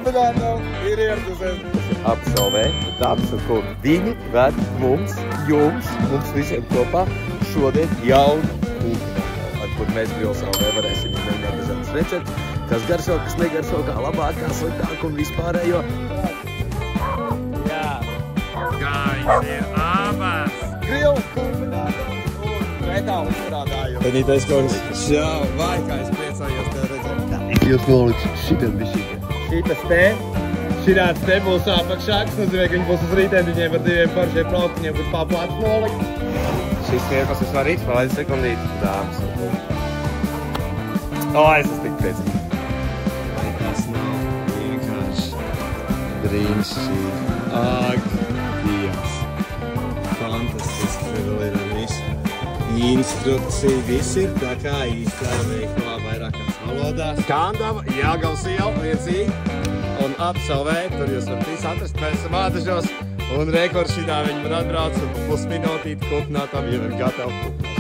Kombinācijā ir ieradusies. Absolvēt dansu, kur viņi ved mums visiem kopā šodien jaunu kūkinājumu, ar kur mēs Brilsalvē varēsim izmēģināt dažādas receptes, kas garšo, kas negaršo, kā labāk, kā sliktāk un vispārējo. Jā. Gājs ir abas. Grilu kombinācijā un metālu strādājumu. Penītais kungs. Jā, vai kā es priecājos tev redzēt. Jūs noliks šitam bišķītē. Šitas te, širāds te būs apakšā, kas nozīmē, ka viņi būs uz rītdieniem ar diviem paršiem plauktiņiem, kur paplāts nolikt. Šis mirklis ir svarīgs, palaid sekundīti, dāmas. O, es esmu tik priecīgs. Tas nav vienkārši brīnišķīgi. Ak, Dievs. Fantastiski, ka vēl ir ar visu. Instrukcija viss ir tā kā īstā veiklā vairākās valodās. Kandava, Jāgavas iela, Liecīgi un Absolvē, tur jūs varat visu atrast, mēs esam ādažos un rekord šitā viņi man atbrauc un pusminūtīti kūpinātam jau ir gatavu kūpināt.